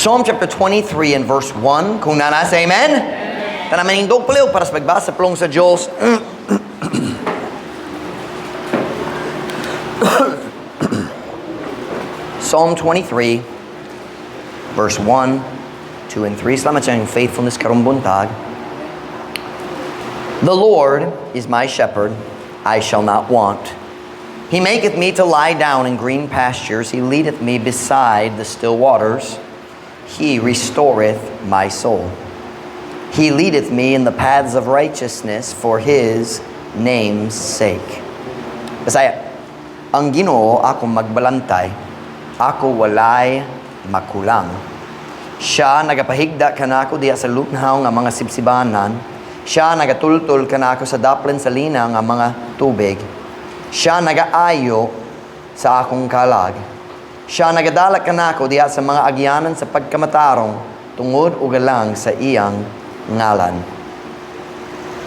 Psalm chapter 23 and verse 1. Kung nanas, amen? Tanaman indog paliw para sa pagbasa plong sa Diyos. Psalm 23, verse 1, 2, and 3. Salamat sa inyong faithfulness karong buntag. The Lord is my shepherd, I shall not want. He maketh me to lie down in green pastures. He leadeth me beside the still waters. He restoreth my soul. He leadeth me in the paths of righteousness for His name's sake. Bisaya, ang Ginoo ako magbalantay, ako walay makulang. Siya nagapahigda kanako diya sa luthaw nga mga sibsibanan. Siya nagatultol kanako sa daplin sa lina nga mga tubig. Siya nagaayo sa akong kalag. Siya nagadala kanako diya sa mga agyanan sa pagkamatarong tungod o galang sa iyang ngalan.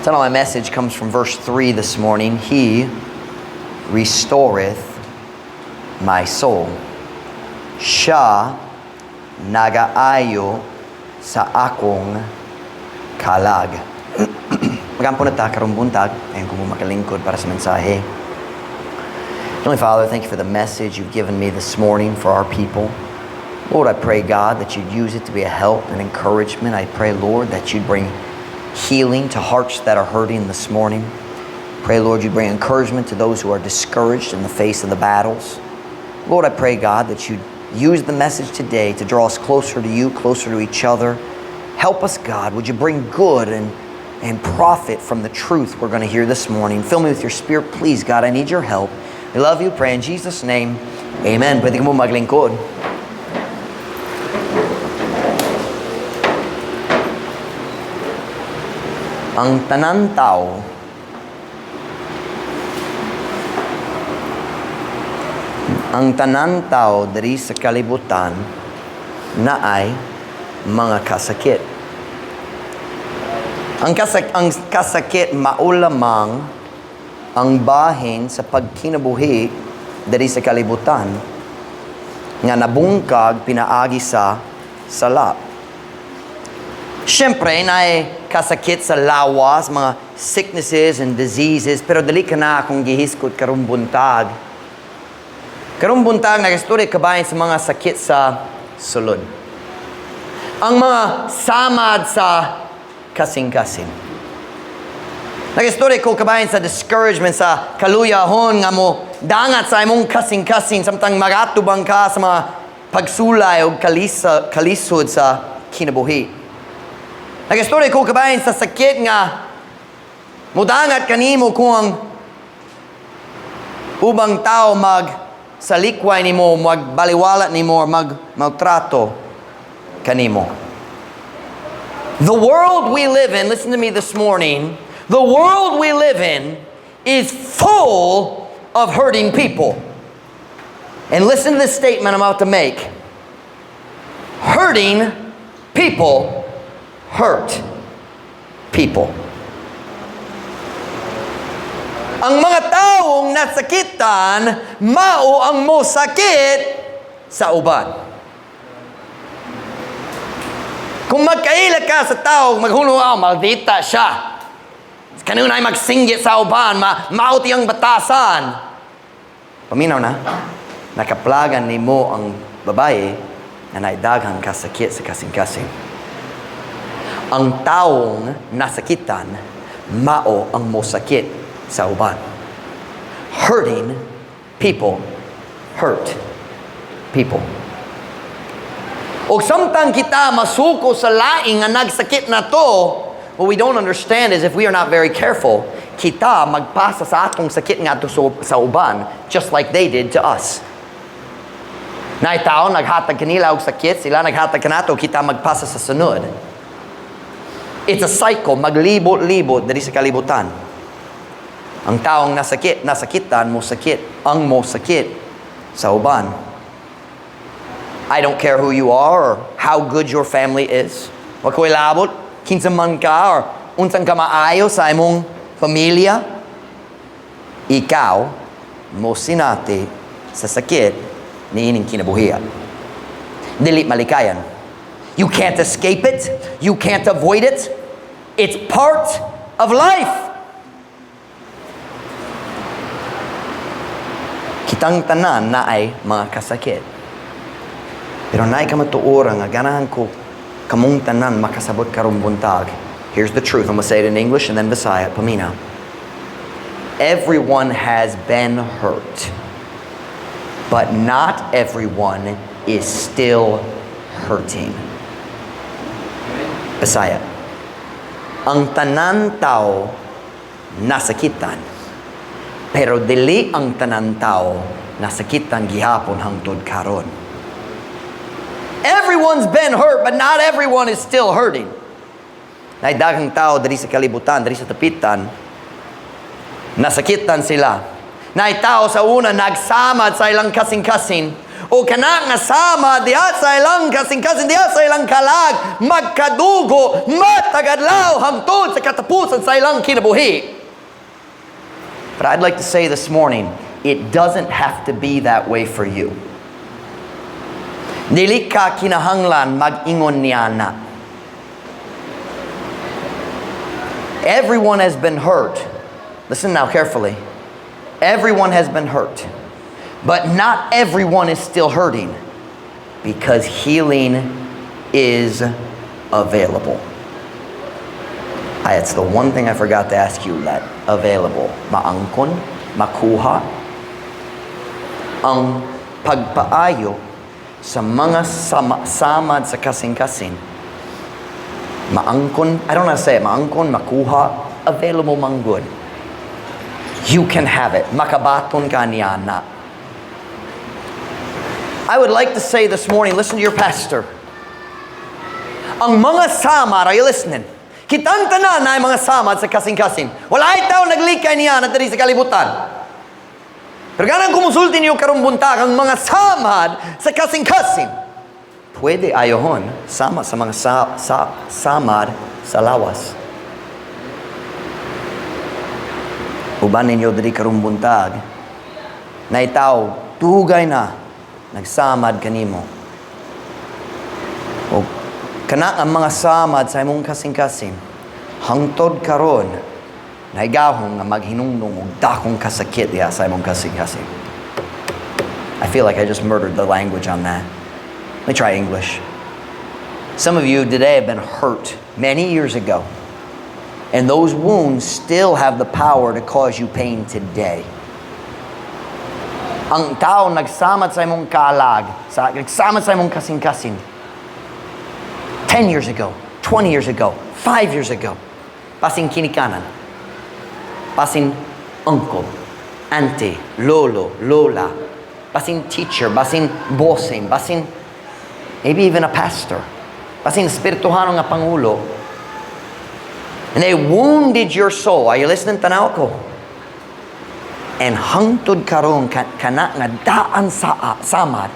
So my message comes from verse 3 this morning. He restoreth my soul. Siya nagaayo sa akong kalag. Magampo na ta karong buntag ayon ko makalingkod para sa mensahe. Heavenly Father, thank you for the message you've given me this morning for our people. Lord, I pray, God, that you'd use it to be a help and encouragement. I pray, Lord, that you'd bring healing to hearts that are hurting this morning. Pray, Lord, you'd bring encouragement to those who are discouraged in the face of the battles. Lord, I pray, God, that you'd use the message today to draw us closer to you, closer to each other. Help us, God. Would you bring good and profit from the truth we're going to hear this morning? Fill me with your Spirit, please, God. I need your help. I love you. Pray in Jesus' name. Amen. Pwede ka mo maglingkod. Ang tanan tao diri sa kalibutan na ay mga kasakit. Ang kasakit maulamang ang bahin sa pagkinabuhi diri sa kalibutan nga nabungkag pinaagi sa sala. Siyempre, naay kasakit sa lawas, mga sicknesses and diseases, pero dali ka na akong gihiskot karong buntag. Karong buntag, nag-story kabayan sa mga sakit sa sulod. Ang mga samad sa kasing-kasing. Nag-story ko kabayan sa discouragement sa kaluyahon nga mo dangat sa imong kasing-kasing samtang magatubang ka sa mga pagsulay o kalisod sa kinabuhi. Nag-story ko kabayan sa sakit nga mudangat kanimo kung ang ubang tao magsalikway nimo, magbaliwala nimo, or magtrato kanimo. The world we live in, listen to me this morning, the world we live in is full of hurting people. And listen to this statement I'm about to make. Hurting people hurt people. Ang mga taong nasakitan, mao ang mosakit sa uban. Kung magkaila ka sa tao, maghulo, maldita siya. Kanunay magsinggit sa uban, mauti ang batasan. Paminaw na, nakaplagan ni mo ang babae na naidaghang kasakit sa kasing-kasing. Ang taong nasakitan, mao ang mosakit sa uban. Hurting people hurt people. O samtang kita masuko sa laing nga nagsakit na to, what we don't understand is if we are not very careful, kita magpasa sa atong sakit nga to sa uban, just like they did to us. Naitaw, naghatag kanila og sakit, sila naghatag kanato, kita magpasa sa sunod. It's a cycle, maglibot-libot diri sa kalibutan. Ang taong nasakitan, ang mosakit sa uban. I don't care who you are or how good your family is. Wag ko ilabot, kinsa man ka or unsang ka maayo sa imong pamilya. Ikaw, mo sinati sa sakit ni ining kinabuhian. Dili malikayan. You can't escape it. You can't avoid it. It's part of life. Kitang tanan na ay mga kasakit. Pero naay ka matuora nga ganahan ko kamong tanan makasabot karong buntag. Here's the truth. I'm going to say it in English and then Visaya. Pamina. Everyone has been hurt. But not everyone is still hurting. Visaya. Ang tanan tao nasakitan. Pero dili ang tanan tao nasakitan gihapon hangtod karon. Everyone's been hurt, but not everyone is still hurting. Nay daghang tao diri sa kalibutan, diri sa tapitan, nasakitan sila. Nay tao sa una nagsamad sa ilang kasing-kasing, o kana nga sama diha sa ilang kasing-kasing, diha sa ilang kalag, magkadugo, matagadlaw hangtod sa katapusan sa ilang kinabuhi. But I'd like to say this morning, it doesn't have to be that way for you. Dili ka kinahanglan mag-ingon niya na. Everyone has been hurt. Listen now carefully. Everyone has been hurt. But not everyone is still hurting. Because healing is available. It's the one thing I forgot to ask you, that available. Maangkon, makuha. Ang pagpaayo sa mga samad sa kasing-kasing. Maangkon, I don't know how to say it, maangkon, makuha, available manggod. You can have it. Makabaton ka niya na. I would like to say this morning, listen to your pastor. Ang mga samad, are you listening? Kitang tanan na mga samad sa kasing-kasing. Wala ay tao naglikay niya na diri sa kalibutan. Pero ganang kumusulti niyo karong buntag ang mga samad sa kasing-kasing. Pwede ayohon sama sa mga samad sa lawas. Uban ninyo diri karong buntag na itaw tugay na nagsamad kanimo. O kana ang mga samad sa imong kasing-kasing hangtod karon naigahong nga maghinungdong og dakong kasakit diha sa imong kasing-kasing. I feel like I just murdered the language on that. Let me try English. Some of you today have been hurt many years ago. And those wounds still have the power to cause you pain today. Ang tao nagsamad sa imong kalag, nagsamad sa imong kasing-kasing 10 years ago, 20 years ago, 5 years ago. Pasing kinikanan. Pasing uncle, auntie, lolo, lola, pasing teacher, pasing bossing, pasing maybe even a pastor, pasing espirituhano nga pangulo. And they wounded your soul. Are you listening, tanaw ko? And hangtod karon kana nga daan sa samad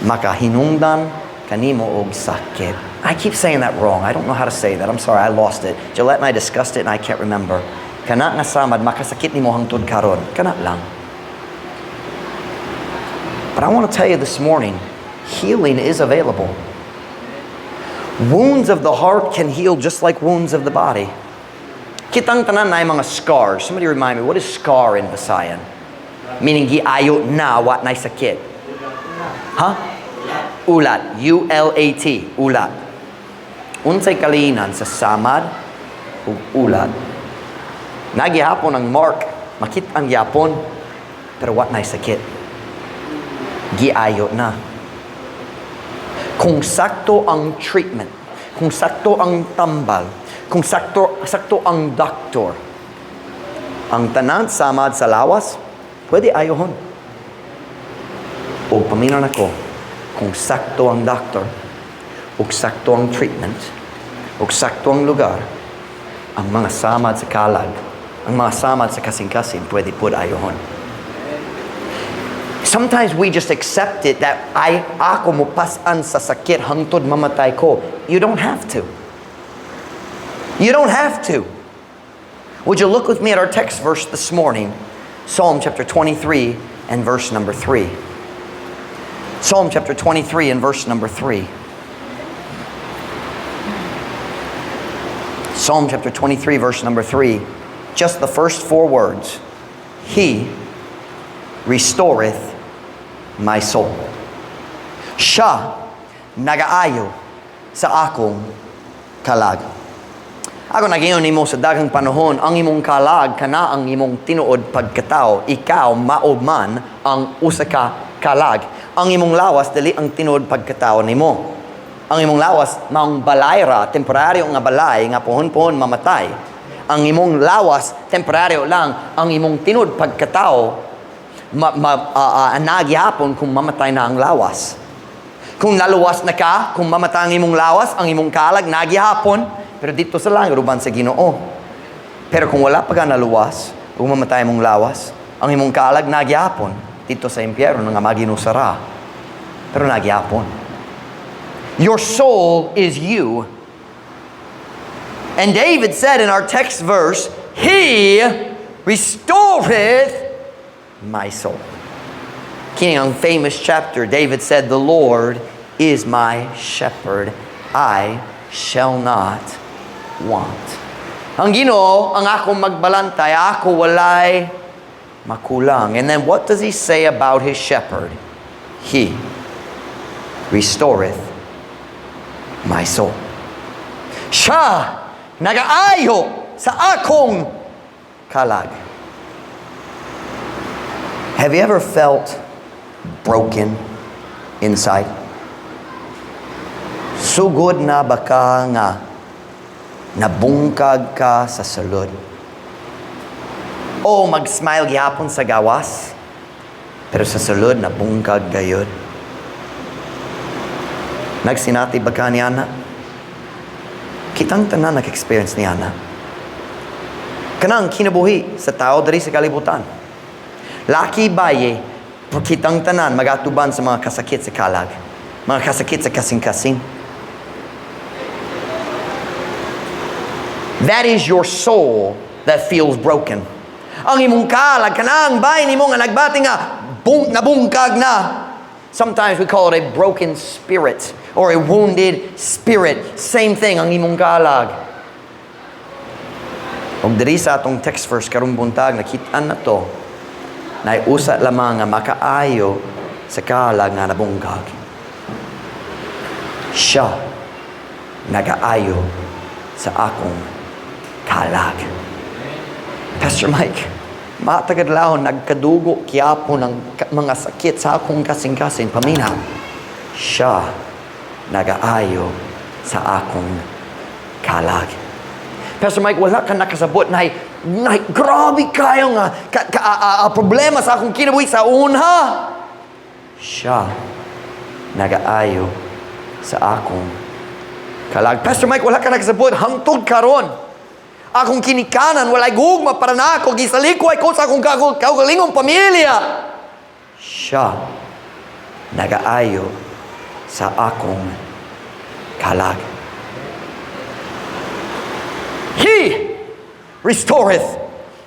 makahinungdan kanimo og sakit. I keep saying that wrong. I don't know how to say that. I'm sorry, I lost it. Gillette and I discussed it and I can't remember. Kana nga samad makasakit nimo hangtod karon. Kana lang. But I want to tell you this morning, healing is available. Wounds of the heart can heal just like wounds of the body. Kitang tanan na mga scars. Somebody remind me, what is scar in Visayan? Meaning giayo na wat na sakit. Huh? Ulat. U-L-A-T. Ulat. Unsay kalinan sa samad ug ulat. Nagyapon ang mark, makit ang yapon, pero what na sakit? Giayo na. Kung sakto ang treatment, kung sakto ang tambal, kung sakto ang doktor, ang tanan samad sa lawas, pwede ayohon. O paminaw nako, kung sakto ang doktor, o sakto ang treatment, o sakto ang lugar, ang mga samad sa kalag, ang mga samad sa kasing-kasing, pwede pud ayohon. Sometimes we just accept it that ako mo pasan sa sakit hangtod mamatay ko. You don't have to. You don't have to. Would you look with me at our text verse this morning? Psalm chapter 23 and verse number 3. Psalm chapter 23 and verse number 3. Psalm chapter 23, verse number 3. Just the first 4 words. He restoreth my soul. Siya nagaayo sa akong kalag. Ako nagingon nimo sa daghang panahon, ang imong kalag kana ang imong tinuod pagkatao, ikaw maob man ang usa ka kalag. Ang imong lawas dili ang tinuod pagkatao nimo. Ang imong lawas maong balay ra, temporaryo nga balay nga pohon-pohon mamatay. Ang imong lawas temporaryo lang, ang imong tinuod pagkatao nagyapon kung mamatay na ang lawas. Kung naluwas na ka, kung mamatay ang imong lawas, ang imong kalag nagyapon, pero dito sa langit uban sa Ginoo. Pero kung wala pa ka naluwas, kung mamatay mong lawas, ang imong kalag nagyapon dito sa impyerno nga maginusara. Pero nagyapon. Your soul is you. And David said in our text verse, He restoreth my soul. King, ang famous chapter, David said, the Lord is my shepherd. I shall not want. Ang Ginoo ang akong magbalantay, ako walay makulang. And then what does he say about his shepherd? He restoreth my soul. Siya nagaayo sa akong kalag. Have you ever felt broken inside? Sugod na baka nga nabungkag ka sa sulod? O mag-smile gihapon sa gawas, pero sa sulod nabungkag gayud? Nagsinati ba ka ni Ana? Kitang tanan nag-experience ni Ana. Kanang kinabuhi sa tao diri sa kalibutan. Laki baye, kitang tanan magatuban sa mga kasakit sa kalag, mga kasakit sa kasing-kasing. That is your soul that feels broken. Ang imong kalag, kanang baye nimo nga nagbati nga nabungkag na. Sometimes we call it a broken spirit or a wounded spirit. Same thing ang imong kalag. Og diri sa atong text verse karong buntag nakit-an na to. Naiusa lamang nga makaayo sa kalag nga nabungkag. Siya nagaayo sa akong kalag. Pastor Mike, matagadlahon nagkadugo kiapo ng mga sakit sa akong kasing-kasing paminaw. Siya nagaayo sa akong kalag. Pastor Mike, wala ka nakasabot na grabe kayo nga problema sa akong kinabuhi sa unha. Siya nagaayo sa akong kalag. Pastor Mike, wala ka nakasabot hangtod karon. Akong kinikanan, walay gugma para na ako, gisalikoy ko sa akong kaugalingong pamilya. Siya nagaayo sa akong kalag. He restoreth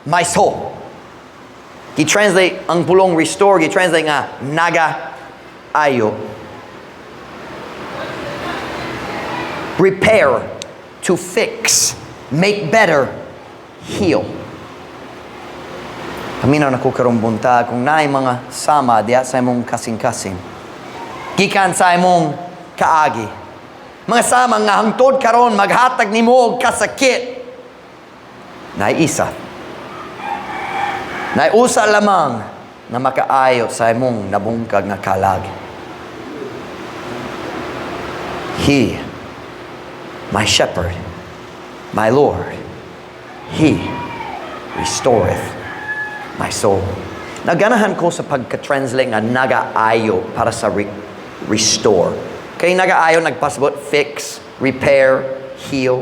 my soul. Gi-translate ang pulong restore, gi-translate nga nagaayo. Repair, to fix, make better, heal. Paminaw na ko karong buntag kung naay mga sama diya sa imong kasing-kasing. Gikan sa imong kaagi. Mga sama nga hangtod karon maghatag nimo og kasakit. Naisa. Naiusa lamang na makaayo sa imong nabungkag nga kalag. He, my shepherd, my Lord, He restoreth my soul. Naganahan ko sa pagka-translate nga nagaayo para sa restore. Kaya nagaayo nagpasabot, fix, repair, heal.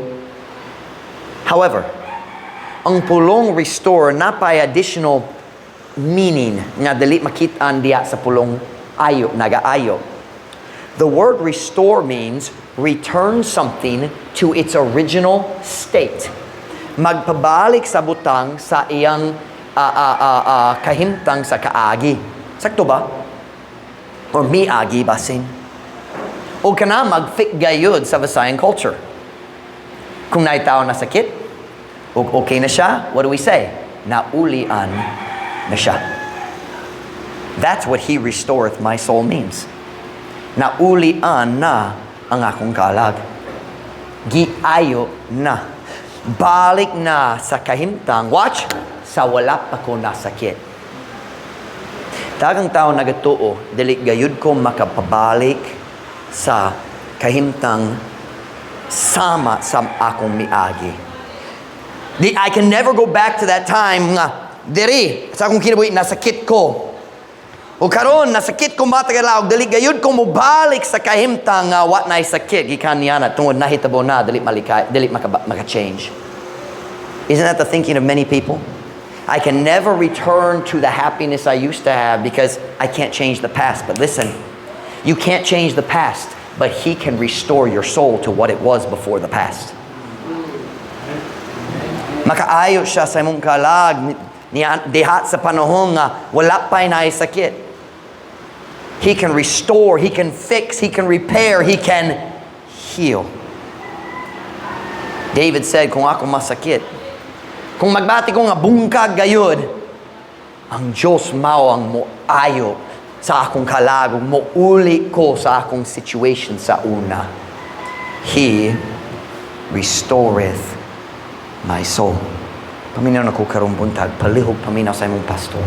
However, ang pulong restore napay additional meaning nga dili makitaan diya sa pulong ayo, nagaayo. The word restore means return something to its original state. Magpabalik sa butang sa iyang kahimtang sa kaagi. Sakto ba? Or miagi basin. O kana mag-fit gayud sa Visayan culture. Kung naitaw na sakit, okay na siya, what do we say? Naulian na siya. That's what He restoreth my soul means. Naulian na ang akong kalag. Giayo na. Balik na sa kahimtang, watch, sa wala pa ko nasakit. Tagang tao nagatuo, dili gayud ko makapabalik sa kahimtang sama sa akong miagi. I can never go back to that time nga, diri, sa akong kinabuhi, nasakit ko. O karon nasakit ko matagalaw, dali gayud ko mobalik sa kahimtang nga wat na sakit gikan niya na tungod nahitabo na dali maka-change. Isn't that the thinking of many people? I can never return to the happiness I used to have because I can't change the past. But listen, you can't change the past, but He can restore your soul to what it was before the past. Makaayo siya sa imong kalag diha sa panahon nga wala pa'y naisakit. He can restore, He can fix, He can repair, He can heal. David said, kung ako masakit, kung magbati ko nga bungkag gayud, ang Diyos mao ang moayo sa akong kalagong, mouli ko sa akong situation sa una. He restoreth my soul. Paminaw na ko karong buntag, palihog paminaw sa imong pastor.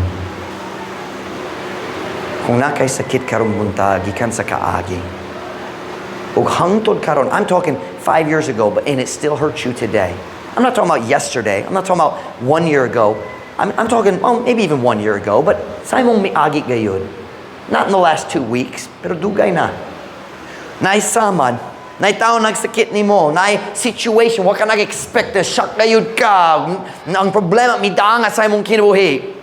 Kung nakay sakit karong buntag, gikan sa kaagi. Ug hangtod karon, I'm talking 5 years ago, and it still hurts you today. I'm not talking about yesterday. I'm not talking about 1 year ago. I'm talking, maybe even 1 year ago, but sa imong miagi gayud. Not in the last 2 weeks, pero dugay na. Naisamad, naitaw nagsakit nimo, nay situation, wa ka nag-expect na shock gayud ka. Ang problema midanga sa imong kinabuhi.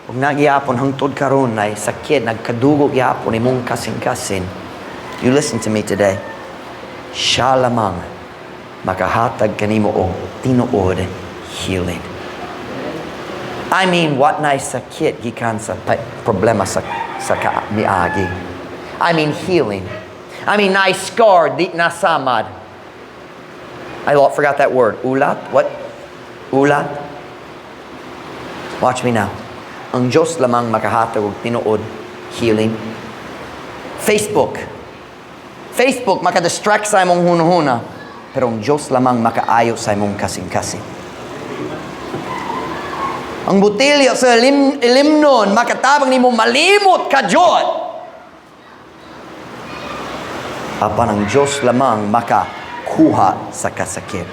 Ug nagyapon hangtod karon nay sakit, nagkadugo gyapon imong kasing-kasing. You listen to me today. Siya lamang makahatag kanimo og tinuod healing. I mean, what na sakit gikan sa problema sa miagi. I mean healing. I mean na scarred, di nasamad. I forgot that word. Ulat? What? Ulat? Watch me now. Ang Diyos lamang makahatag og tinuod healing. Facebook makadistract sa imong hunahuna, pero ang Diyos lamang makaayo sa imong kasing-kasing. Ang botelya sa ilimnon makatabang nimo malimot ka Diyos. Apan ang Diyos lamang makakuha sa kasakit.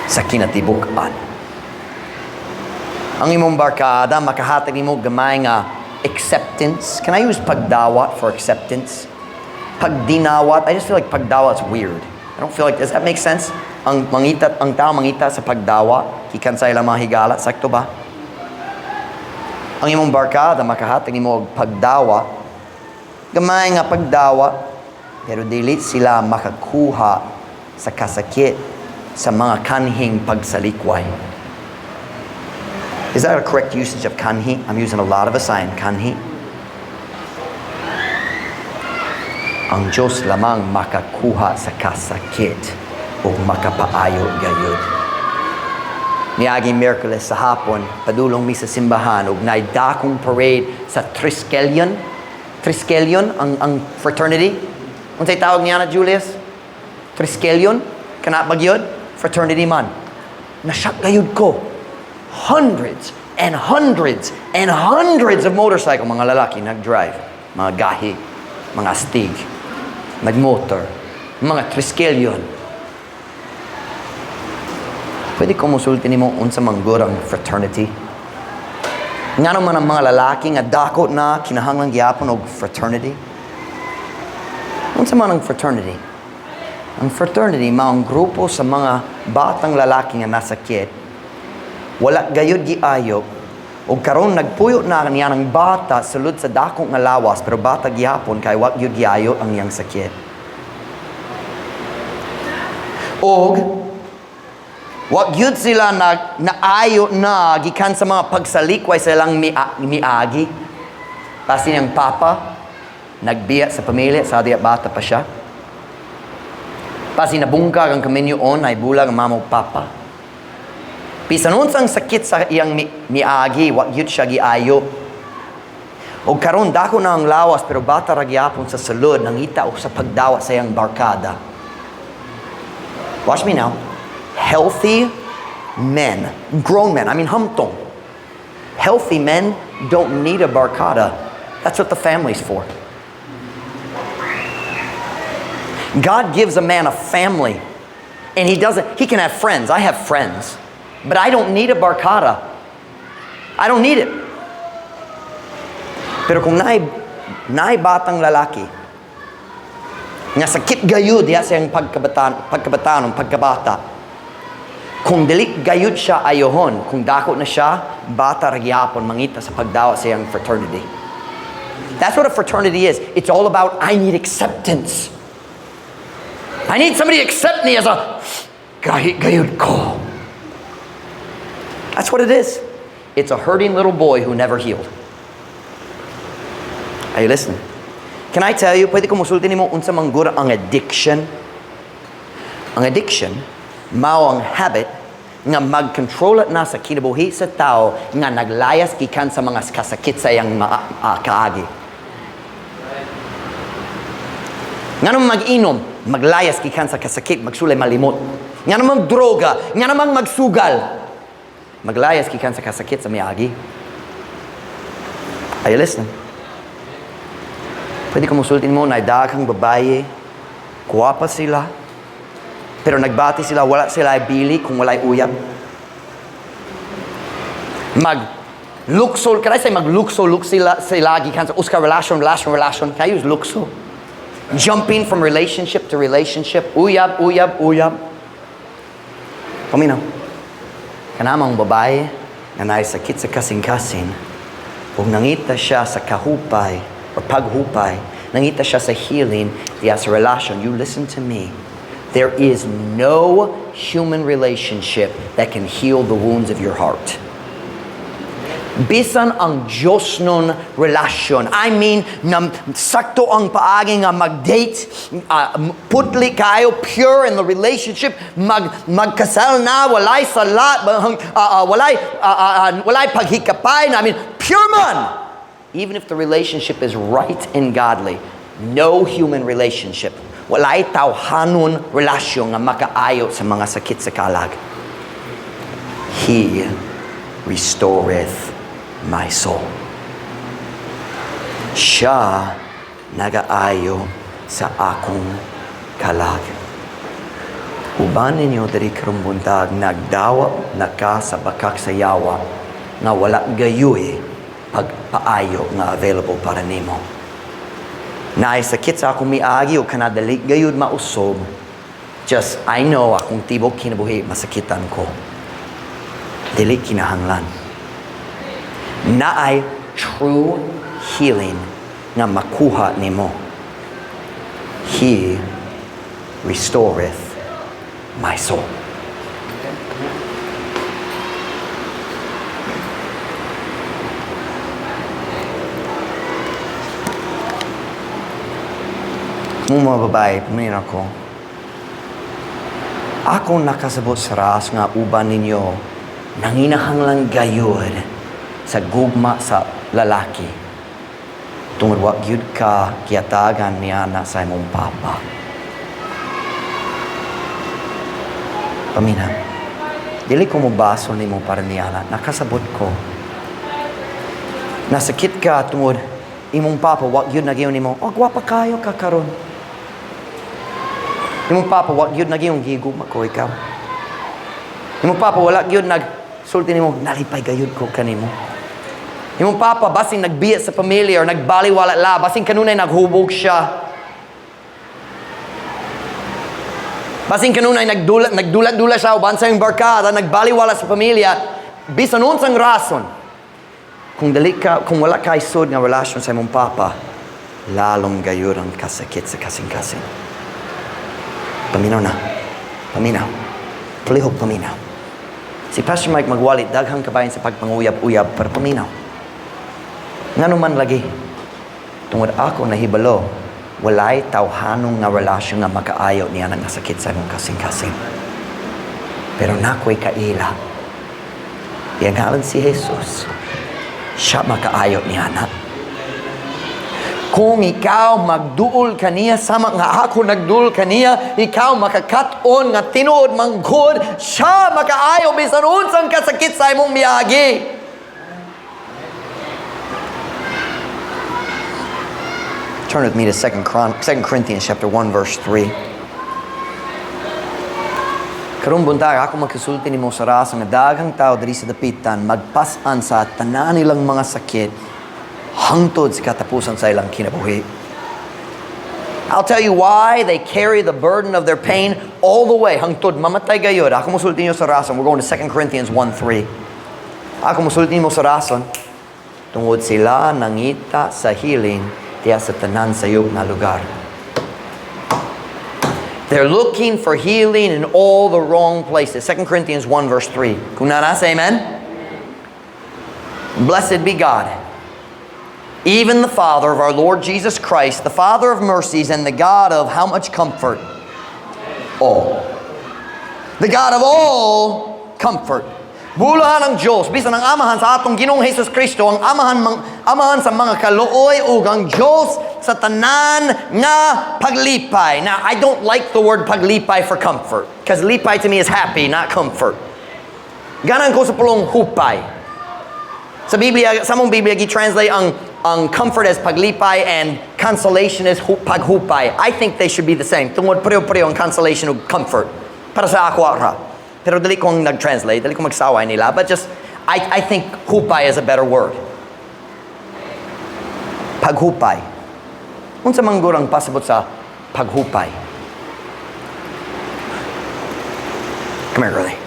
Sa kinatibukan. Ang imong barkada makahatag nimo gamay nga acceptance. Can I use pagdawat for acceptance? Pagdinawat. I just feel like pagdawat's weird. I don't feel like, does that make sense? Ang tao mangita sa pagdawa, gikan sa ilang mga higala, sakto ba? Ang imong barkada makahatag nimo og pagdawa. Gamay nga pagdawa, pero dili sila makakuha sa kasakit sa mga kanhing pagsalikway. Is that a correct usage of kanhi? I'm using a lot of a sign, kanhi. Ang Diyos lamang makakuha sa kasakit o makapaayo gayud. Niaging Miyerkules sa hapon, padulong mi sa simbahan ug naay dakong parade sa Triskelion. Triskelion ang fraternity. Unsay tawag niya na Julius? Triskelion? Kana bagyod? Fraternity man. Nasyak gayud ko. Hundreds and hundreds and hundreds of motorcycle, mga lalaki nag-drive, mga gahi, mga astig, nag-motor, mga triskelion. Pwede ko musulti nimo unsa mang gurang fraternity? Nga naman ang mga lalaki nga dakot na kinahanglan gyapon og fraternity. Unsa man ang fraternity? Ang fraternity maong grupo sa mga batang lalaki nga nasakit. Wala gayud giayo ug karon nagpuyo na niya ng bata sulod sa dakong nga lawas pero bata gihapon kay wa gyud giayo ang iyang sakit. Og wa gyud sila naayo na gikan sa mga pagsalikway sa ilang miagi. Kasi niyang papa nagbiya sa pamilya sa diya bata pa siya. Pasi nabungkag ang kaminyoon ay bulag ang mama o papa. Bisan unsang sakit sa iyang miagi, wa gyud siya giayo. O karon dako na ang lawas pero bata ra gyapon sa sulod nangita og sa pagdawa sa iyang barkada. Watch me now. Healthy men, grown men, I mean humtong. Healthy men don't need a barkada. That's what the family's for. God gives a man a family, and he can have friends. I have friends, but I don't need a barkada. I don't need it. Pero kung naay batang lalaki, nga sakit gayud diya sa iyang pagkabata, kung dili gayud siya ayohon, kung dako na siya, bata ragyapon mangita sa pagdawa sa iyang fraternity. That's what a fraternity is. It's all about, I need acceptance. I need somebody to accept me as a gayud ko. That's what it is. It's a hurting little boy who never healed. Are you listening? Can I tell you, pwede ko musulti nimo unsa man gura ang addiction? Ang addiction, mao ang habit nga mag-control na sa kinabuhi sa tao nga naglayas gikan sa mga kasakit sa iyang kaagi. Nga naman mag-inom, maglayas gikan sa kasakit, magsulay malimot. Nga naman droga, nga naman magsugal, maglayas gikan sa kasakit sa miagi. Are you listening? Pwede ko musultin mo na daghang babae, kuwapa sila, pero nagbati sila, wala sila bili kung wala'y uyab. Mag-lukso, can I say mag-lukso sila gikan sa uska relation. Can I use lukso? Jumping from relationship to relationship. Uyab. Paminaw. Kanamang babae na naisakit sa kasing-kasing, kung nangita siya sa kahupay or paghupay, nangita siya sa healing, diya sa relasyon. You listen to me. There is no human relationship that can heal the wounds of your heart. Bisan ang Diyos nun relasyon. I mean, sakto ang paagi nga mag-date, putli kayo, pure in the relationship, magkasal na, walay salat, walay paghikapay, I mean, pure man. Even if the relationship is right and godly, no human relationship, walay tawhanon relasyon nga makaayo sa mga sakit sa kalag. He restoreth my soul. Siya nagaayo sa akong kalag. Uban ninyo dari karumbuntag, nagdawa na ka sa bakak sa yawa, nga wala gayoy pagpaayo nga available para nimo. Naisakit sa akong miagi o kanadali gayud mausob. Just, I know akong tibok kinabuhi, masakitan ko. Dili kinahanglan. Naay true healing nga makuha nimo. He restoreth my soul. Mga babae, pamilya ako. Ako nakasabot sa ras nga uban ninyo nanginahanglang gayod sa gugma sa lalaki. Tungod wa gyud ka kiyatagan niya na sa imong papa. Pamina, dili ko mo baso nimo para niya nakasabot ko. Nasakit ka tungod imong papa wa gyud nagyon nimo. Oh, gwapa kayo ka karon. Imong papa wa gyud nagyon gigugma ko ikaw. Imong papa wala gyud sulti nimo nalipay gayud ko kanimo. Imong papa basing nagbiya sa pamilya or nagbaliwala la, basing kanunay naghubog siya. Basing kanunay nagdulat-dula siya uban sa yung barkada, nagbaliwala sa pamilya, bisan unsang rason. Kung wala ka isod nga relasyon sa imong papa, lalong gayud ang kasakit sa kasing-kasing. Paminaw na. Paminaw. Palihog paminaw. Si Pastor Mike magwalit, daghang kabayan sa pagpanguyab-uyab para paminaw. Nga naman lagi, tungod ako nahibalo, walay tawhanong nga relasyon nga makaayo niya nga sakit sa imong kasing-kasing. Pero nakoy kaila. Yang ngalan si Jesus. Siya makaayo niya na. Kung ikaw magduol kaniya sama nga ako nagduol kaniya, ikaw makakaton nga tinuod manggod, siya makaayo bisan unsang kasakit sa imong miagi. Turn with me to 2 Corinthians chapter 1 verse 3. Karong buntag ako magkasulti nimo sa rasa nga daghang tao diri sa dapitan magpas-an sa tanan nilang mga sakit hangtod sa katapusan sa ilang kinabuhi. I'll tell you why they carry the burden of their pain all the way hangtod mamatay gayud. Ako mosulti niyo sa rason. We're going to 2 Corinthians 1:3. Ako mosulti niyo sa rason. Tungod sila nangita sa healing tiya sa tanan sayop na lugar. They're looking for healing in all the wrong places. 2 Corinthians 1 verse 3. Kung nasa, amen? Blessed be God, even the Father of our Lord Jesus Christ, the Father of mercies and the God of how much comfort? All. The God of all comfort. Bulahan ng Diyos, bisan ang amahan sa atong Ginoong Jesus Kristo, ang amahan sa mga kalooy ug ang Diyos sa tanan nga paglipay. Now, I don't like the word paglipay for comfort, because lipay to me is happy, not comfort. Ganan ko sa pulong hupay. Sa Biblia, sa mong Biblia, gi-translate ang comfort as paglipay and consolation as paghupay. I think they should be the same. Tungod pareho-pareho ang consolation ug comfort. Para sa ako ra. Pero dali kong nag-translate, dali kong magsaway nila. But just, I think hupay is a better word. Paghupay. Unsa man gurang pasabot sa paghupay? Come here, girlie.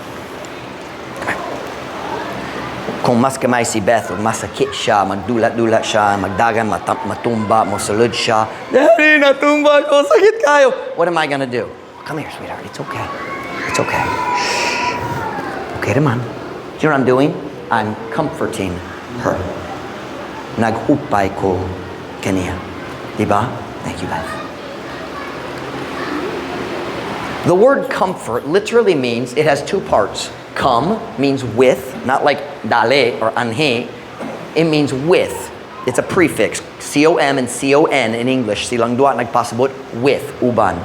Kung mas kamay si Beth, masakit siya, magdulat-dulat siya, magdagan, matumba, masulod siya. Daddy, natumba ko, sakit kayo. What am I gonna do? Come here, sweetheart. It's okay. It's okay. Shh. Okay naman. Do you know what I'm doing? I'm comforting her. Naghupay ko kaniya. Diba? Thank you, Beth. The word comfort literally means, it has two parts. Come means with, not like dale or anhe. It means with. It's a prefix. C-O-M and C-O-N in English. Silang dua nagpasabot with, uban.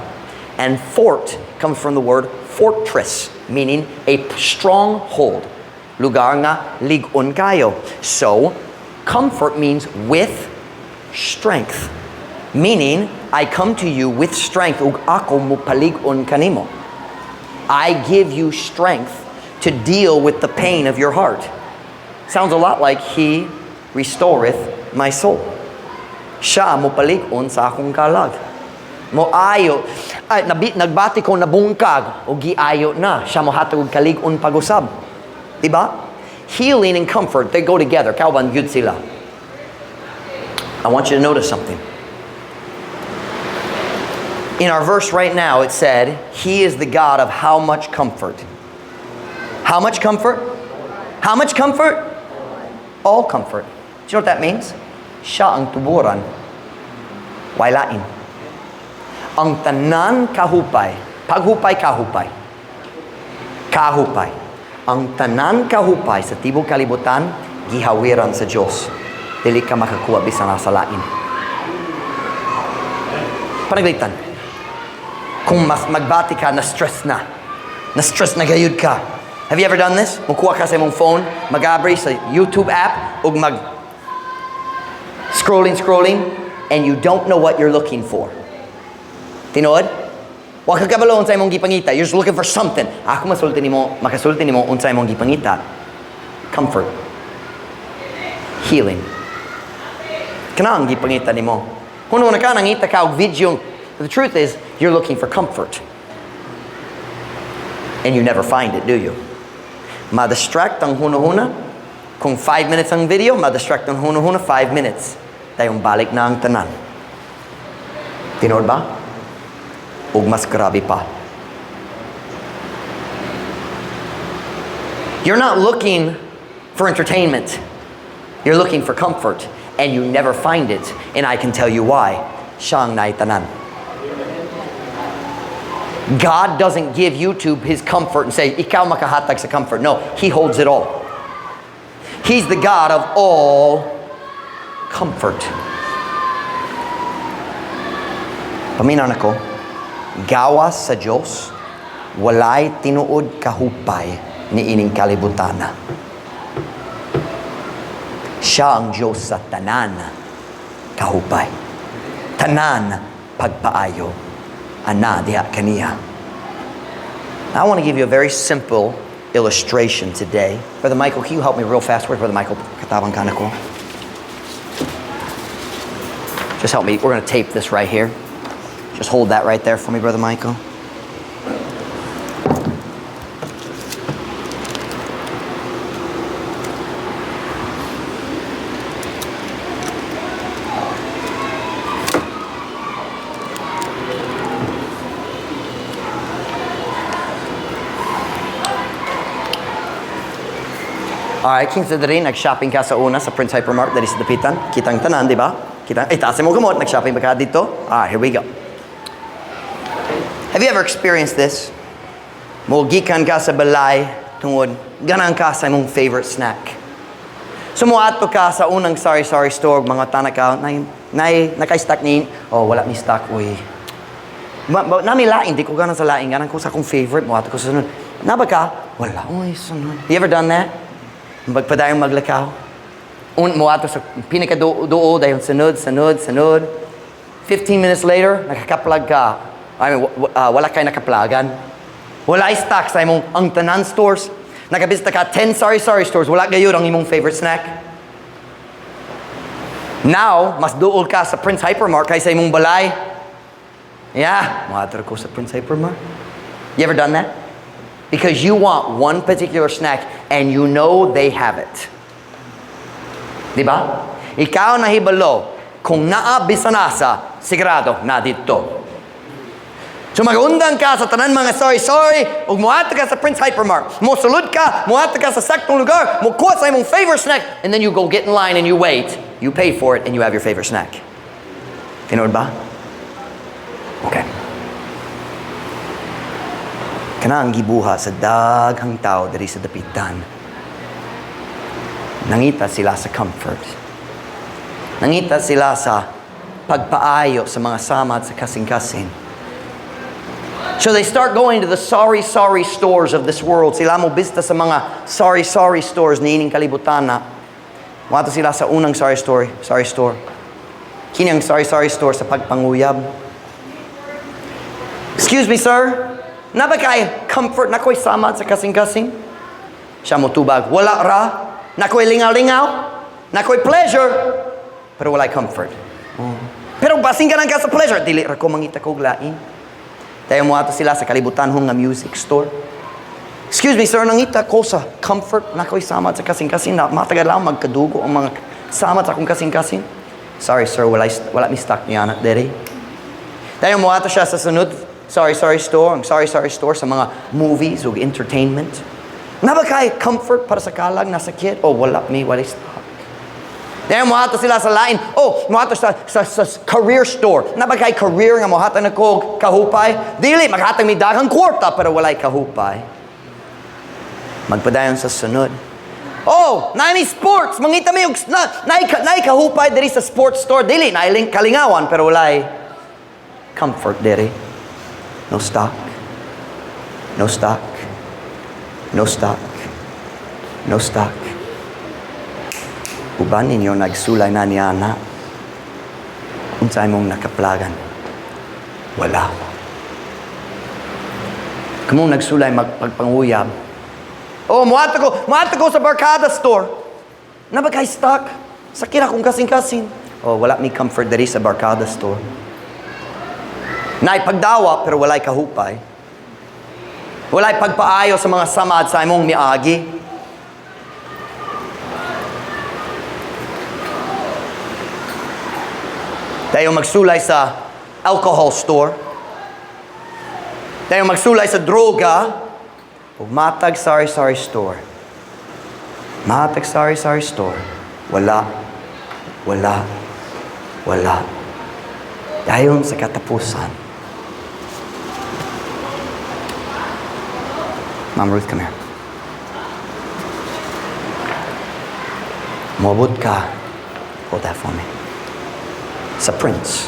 And fort comes from the word fortress, meaning a stronghold. Lugar nga ligon kayo. So, comfort means with strength. Meaning, I come to you with strength. Ug ako mupaligon kanimo. I give you strength to deal with the pain of your heart. Sounds a lot like He restoreth my soul. Siya mupaligon sa akong kalag. Moayo, nagbati ko nabungkag o giayo na. Siya mohatag og kalig-on pag-usab. Diba? Healing and comfort, they go together. Kauban gyud sila. I want you to notice something. In our verse right now, it said, He is the God of how much comfort? How much comfort? How much comfort? All comfort. Do you know what that means? Siya ang tuburan. Wailain. Ang tanan kahupay. Paghupay, kahupay. Kahupay. Ang tanan kahupay sa tibok kalibutan, gihawiran sa Diyos. Dili ka makakuha bisan sa lain. Panaglitan. Kung mas magbati ka, na-stress na. Na-stress na gayud ka. Have you ever done this? Mukuha ka sa imong phone, mag-abri sa YouTube app, ug scrolling, and you don't know what you're looking for. Tinood? Wa ka kabalo unsay imong gipangita. You're just looking for something. Ako makasulti nimo unsay imong gipangita. Comfort. Healing. Kana ang gipangita nimo. Kung una ka nangita ka og video, the truth is you're looking for comfort. And you never find it, do you? Ma-distract ang huna-huna. Kung 5 minutes ang video, ma-distract ang huna-huna 5 minutes. Tayong balik na ang tanan. Tinood ba? Ug mas grabe pa. You're not looking for entertainment. You're looking for comfort, and you never find it. And I can tell you why. siya ang naitanan. God doesn't give you to His comfort and say, ikaw makahatag sa comfort. No, He holds it all. He's the God of all comfort. Paminaw na ko, gawas sa Diyos, walay tinuod kahupay ni ining kalibutana. Siya ang Diyos sa tanan kahupay. Tanan pagpaayo. Ana diha kaniya. I want to give you a very simple illustration today. Brother Michael, can you help me real fast? Where's Brother Michael? Katabang ka na ko. Just help me. We're going to tape this right here. Just hold that right there for me, Brother Michael. Alright, considering nag-shopping ka sa una sa Prince Hypermart, dari sa dapitan. Kitang tanan, di ba? Taas mo gamot, nag-shopping ba ka dito? Here we go. Have you ever experienced this? Gikan ka sa balay, tungod, ganang ka sa mong favorite snack. Sumuato ka sa unang sari-sari store, mga tanak ka, naka-stock ni, wala ni stock, uy. Nami laing, di ko ganang sa laing, ganang ko sa akong favorite, muato ko sa sunod. Naba ka? Wala, uy, sunod. You ever done that? Magpadayong maglakaw. Mo ato sa pinakaduo dahil sunod. 15 minutes later, nakakaplag ka. Wala kayo nakaplagan. Wala stock sa imong ang tanan stores. Nakabista ka 10 sari-sari stores. Wala gayon ang imong favorite snack. Now, mas duol ka sa Prince Hypermart kaysa imong balay. Yeah, mo ato ko sa Prince Hypermart. You ever done that? Because you want one particular snack and you know they have it. Diba? Ikaw na hibalo, kung naabisanasa, sigurado na dito. So mag-undang ka sa tanan mga sorry, ug muata ka sa Prince Hypermart. Mosulod ka, muata ka sa saktong lugar, mukuha sa imong favorite snack, and then you go get in line and you wait. You pay for it and you have your favorite snack. Tinood ba? Okay. Kanang gibuha sa daghang tao diri sa dapitan. Nangita sila sa comfort. Nangita sila sa pagpaayo sa mga samad sa kasing-kasing. So they start going to the sorry stores of this world. Sila mo bista sa mga sorry stores ni ining kalibutan na. Wato sila sa unang sorry store. Kini ang sorry store sa pagpanguyab. Excuse me, sir. Naba kay comfort na ko'y samad sa kasing-kasing? Siya mo tubag, wala ra. Na ko'y lingaw-lingaw. Na ko'y pleasure. Pero wala'y comfort. Pero basing ka sa pleasure. Dili ra ko mangita kog lain. Tayo mo ato sila sa kalibutan hong nga music store. Excuse me, sir, nangita ko sa comfort na ko'y samad sa kasing-kasing. Na matagal lang magkadugo ang mga samad sa akong kasing-kasing. Sorry, sir, wala mi stock niya na dere. Tayo mo ato siya sa sunod sorry store sa mga movies o entertainment. Naba kay comfort para sa kalag na sakit o wala stock. Dahil mo ato sila sa lain. Mo ato sa career store. Naba kay career nga mo hata na ko kahupay. Dili maghatag mi daghang kwarta pero walay kahupay. Magpadayon sa sunod. Nani sports. Mangita mi og nay kahupay diri sa sports store. Dili nailing kalingawan pero walay comfort diri. No stock. Uban ninyo nagsulay na niya na. Unsay mong nakaplagan? Wala. Kamong nagsulay magpagpanguyab. Muata ko sa Barkada store. Nabagay stock. Sakit akong kasing-kasing. Wala mi comfort diri sa Barkada store. Nay pagdawa pero walay kahupay. Walay pagpaayo sa mga samad sa imong miagi. Tayo magsulay sa alcohol store. Tayo magsulay sa droga. O matag sorry store. Matag sorry Dayon sa katapusan. Ma'am Ruth, come here. Mabot ka. Hold that for me. Sa Prince.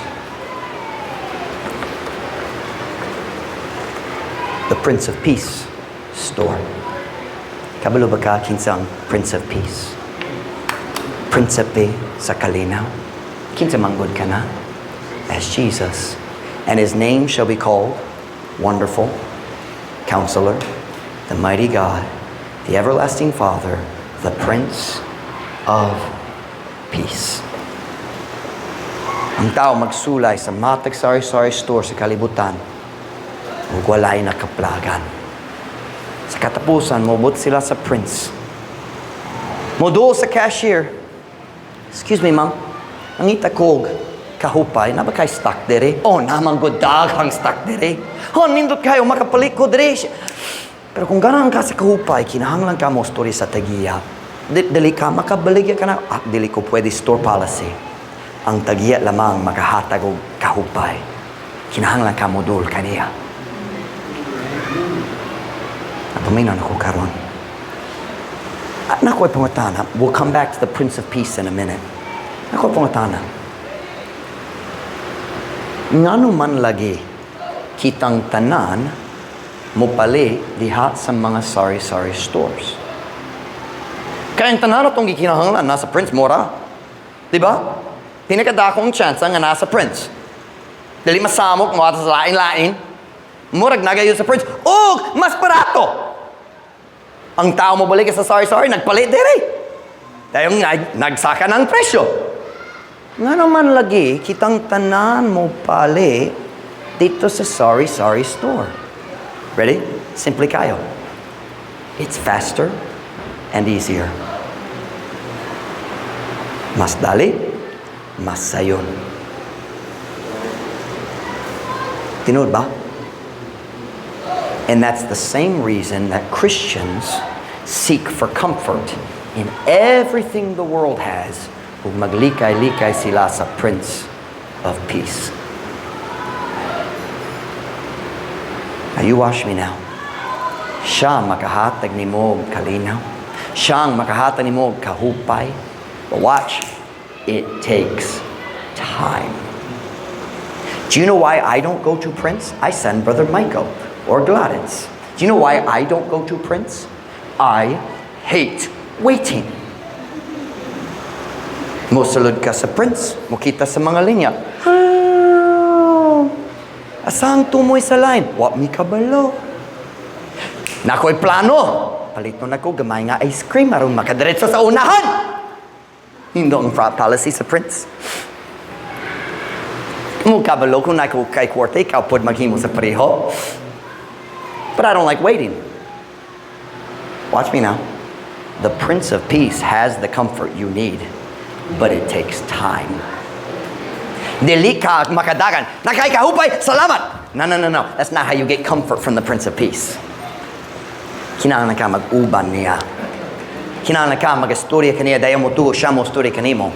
The Prince of Peace store. Kabalo ba ka kinsa ang Prince of Peace? Prinsipe sa kalinaw. Kinsa manggod ka na? As Jesus. And his name shall be called Wonderful, Counselor, the Mighty God, the Everlasting Father, the Prince of Peace. Ang tao magsulay sa matag sari-sari store sa kalibutan ug walay nakaplagan. Sa katapusan, mobot sila sa Prince. Moduol sa cashier. Excuse me, ma'am. Nangita kog kahupay, na ba kay stock dere? Oh, namang good daghang stock dere. Oh, nindot kayo makapalit ko dere. Pero kung ganahan ka sa kahupay, kinahanglan ka mo story sa tagiya. Dili ka makabaligya ka na. Dili ko pwede store policy. Ang tagiya lamang makahatag og kahupay. Kinahanglan ka modul kaniya. Napaminaw na ko karon. Nako'y pangatana. We'll come back to the Prince of Peace in a minute. Nako'y pangatana. Ngano man lagi kitang tanan mupali diha sa mga sari-sari stores. Kaya ang tanan itong gikinahanglan nasa Prince mora. Diba? Pinakadakong chance nga nasa Prince. Dali masamok mo at sa lain-lain. Murag nagayon sa Prince. Mas barato! Ang tao mo balik sa sari-sari, nagpalit diri. Dahil nagsaka ng presyo. Nga naman lagi, kitang tanan mo pali dito sa sari-sari store. Ready? Simple kayo. It's faster and easier. Mas dali, mas sayon. Tinood ba? And that's the same reason that Christians seek for comfort in everything the world has kung maglikay-likay sila sa Prince of Peace. Now you watch me now. Siya ang makahatag ni mo kalinaw. Siya ang makahatag ni mo kahupay. But watch, it takes time. Do you know why I don't go to Prince? I send Brother Michael or Gladys. Do you know why I don't go to Prince? I hate waiting. Musulod ka sa Prince, mukita sa mga linya. Asang tumoy sa line? Wa mi kabalo. Nako'y plano. Palito na ko, gamay nga ice cream aron makadiretso sa unahan. Hindi ang policy sa Prince. Mukabalo kung nako kay kwarta, ikaw pod maghimo sa pareho. But I don't like waiting. Watch me now. The Prince of Peace has the comfort you need, but it takes time. Dili ka makadagan. Nakay kahupay, salamat! No. That's not how you get comfort from the Prince of Peace. Kinahanglan ka mag-uban niya. Kinahanglan ka mag-istorya kaniya, dahil mo tuho siya mo istorya kanimo.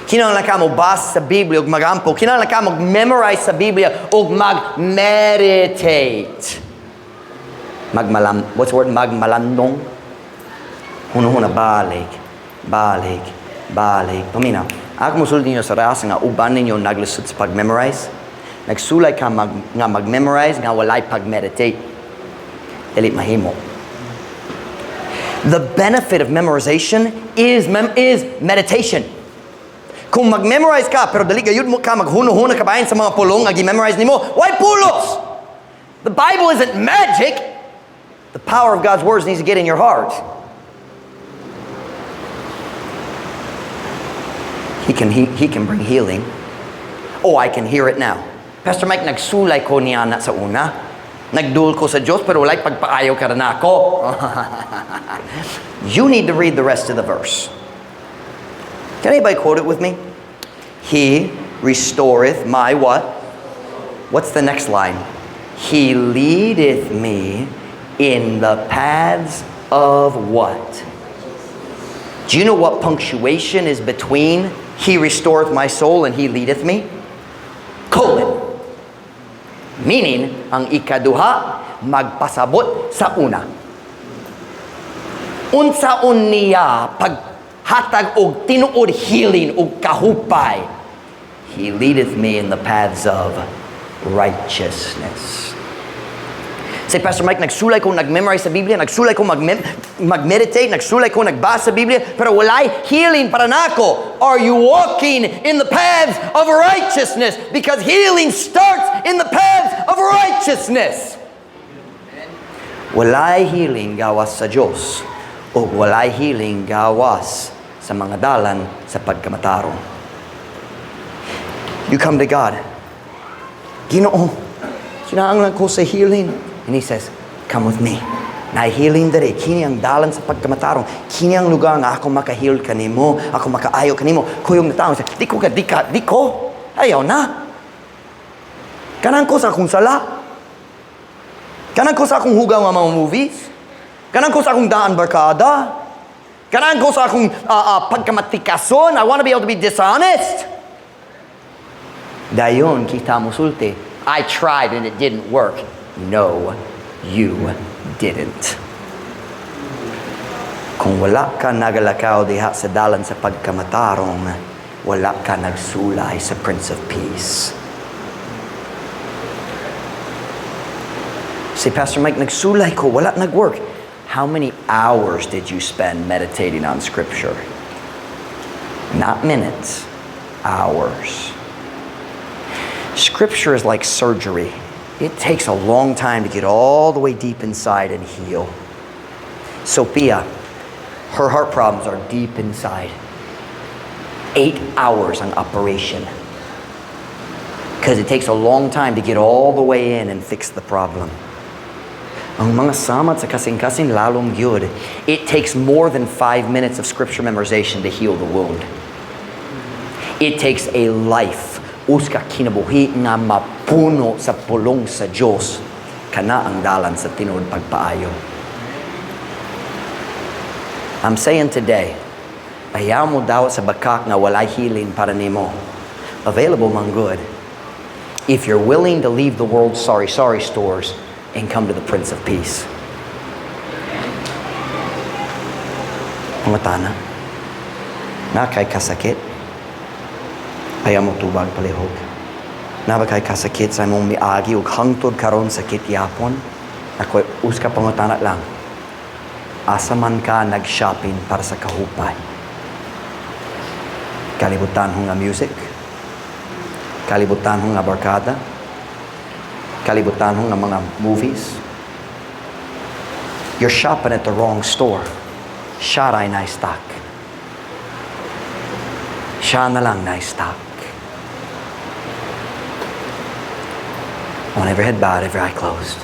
Kinahanglan ka mo basa sa Biblia ug magampo. Kinahanglan ka mag-memorize sa Biblia ug mag-meditate. What's the word? Magmalandong. Huna-huna, balik. Paminaw. Ako musulod ninyo sa rasa nga uban ninyo naglusod sa pag-memorize. Nagsulay ka nga mag-memorize nga walay pag-meditate. Dili mahimo. The benefit of memorization is meditation. Kung mag-memorize ka pero dali gayud mo ka maghuno-huna ka bahin sa mga pulong nga gi-memorize nimo, why pulos? The Bible isn't magic. The power of God's words needs to get in your heart. He can bring healing. Oh, I can hear it now. Pastor Mike, nagsulay ko niya na sa una. Nagdul ko sa Diyos, pero walay pagpaayaw ka na ako. You need to read the rest of the verse. Can anybody quote it with me? He restoreth my what? What's the next line? He leadeth me in the paths of what? Do you know what punctuation is between He restoreth my soul and He leadeth me? colon. Meaning, ang ikaduha, magpasabot sa una. Unsaon niya paghatag og tinuod healing og kahupay. He leadeth me in the paths of righteousness. Say, Pastor Mike, nagsulay ko nag-memorize sa Biblia, nagsulay ko mag-meditate, nagsulay ko nagbasa sa Biblia, pero walay healing para nako. Are you walking in the paths of righteousness? Because healing starts in the paths of righteousness. Walay healing gawas sa Diyos, o walay healing gawas sa mga dalan sa pagkamatarong. You come to God, Ginoo, kinahanglan ko sa healing. And He says, come with me. Na healing dere, kini ang dalan sa pagkamatarong. Kini ang lugar nga ako maka-heal kanimo, ako maka-ayo kanimo. Kuyong natawag sa, di ko, ayaw na. Kanang ko sa akong sala. Kanang ko sa akong hugaw nga mga movies. Kanang ko sa akong daan barkada. Kanang ko sa akong pagkamatikason. I want to be able to be dishonest. Dayon, kita mo sulti. I tried and it didn't work. No, you didn't. Kung wala ka nagalakaw diha sa dalan sa pagkamatarong, wala ka nagsulay sa Prince of Peace. Say, Pastor Mike, nagsulay ko, wala nag-work. How many hours did you spend meditating on Scripture? Not minutes, hours. Scripture is like surgery. It takes a long time to get all the way deep inside and heal. Sophia, her heart problems are deep inside. 8 hours on operation. Because it takes a long time to get all the way in and fix the problem. Ang mga samat sa kasing-kasing lalong gyud. It takes more than 5 minutes of scripture memorization to heal the wound. It takes a life uska kinabuhi nga mapuno sa pulong sa Diyos, kana ang dalan sa tinuod pagpaayo. I'm saying today, ayaw mo daw sa bakak nga walay healing para nimo. Available man good. If you're willing to leave the world's sorry stores and come to the Prince of Peace. Mga tana, na kay kasakit, ayaw mo tubag palihog. Nabakay kasakit sa mong miagi ug hangtod karon sakit yapon. Ako uska pangutana lang. Asa man ka nag-shopping para sa kahupay? Kalibutan ho nga music? Kalibutan ho nga barkada? Kalibutan ho nga mga movies? You're shopping at the wrong store. Siya ray na stock. Siya na lang na stock. On every head bowed, every eye closed.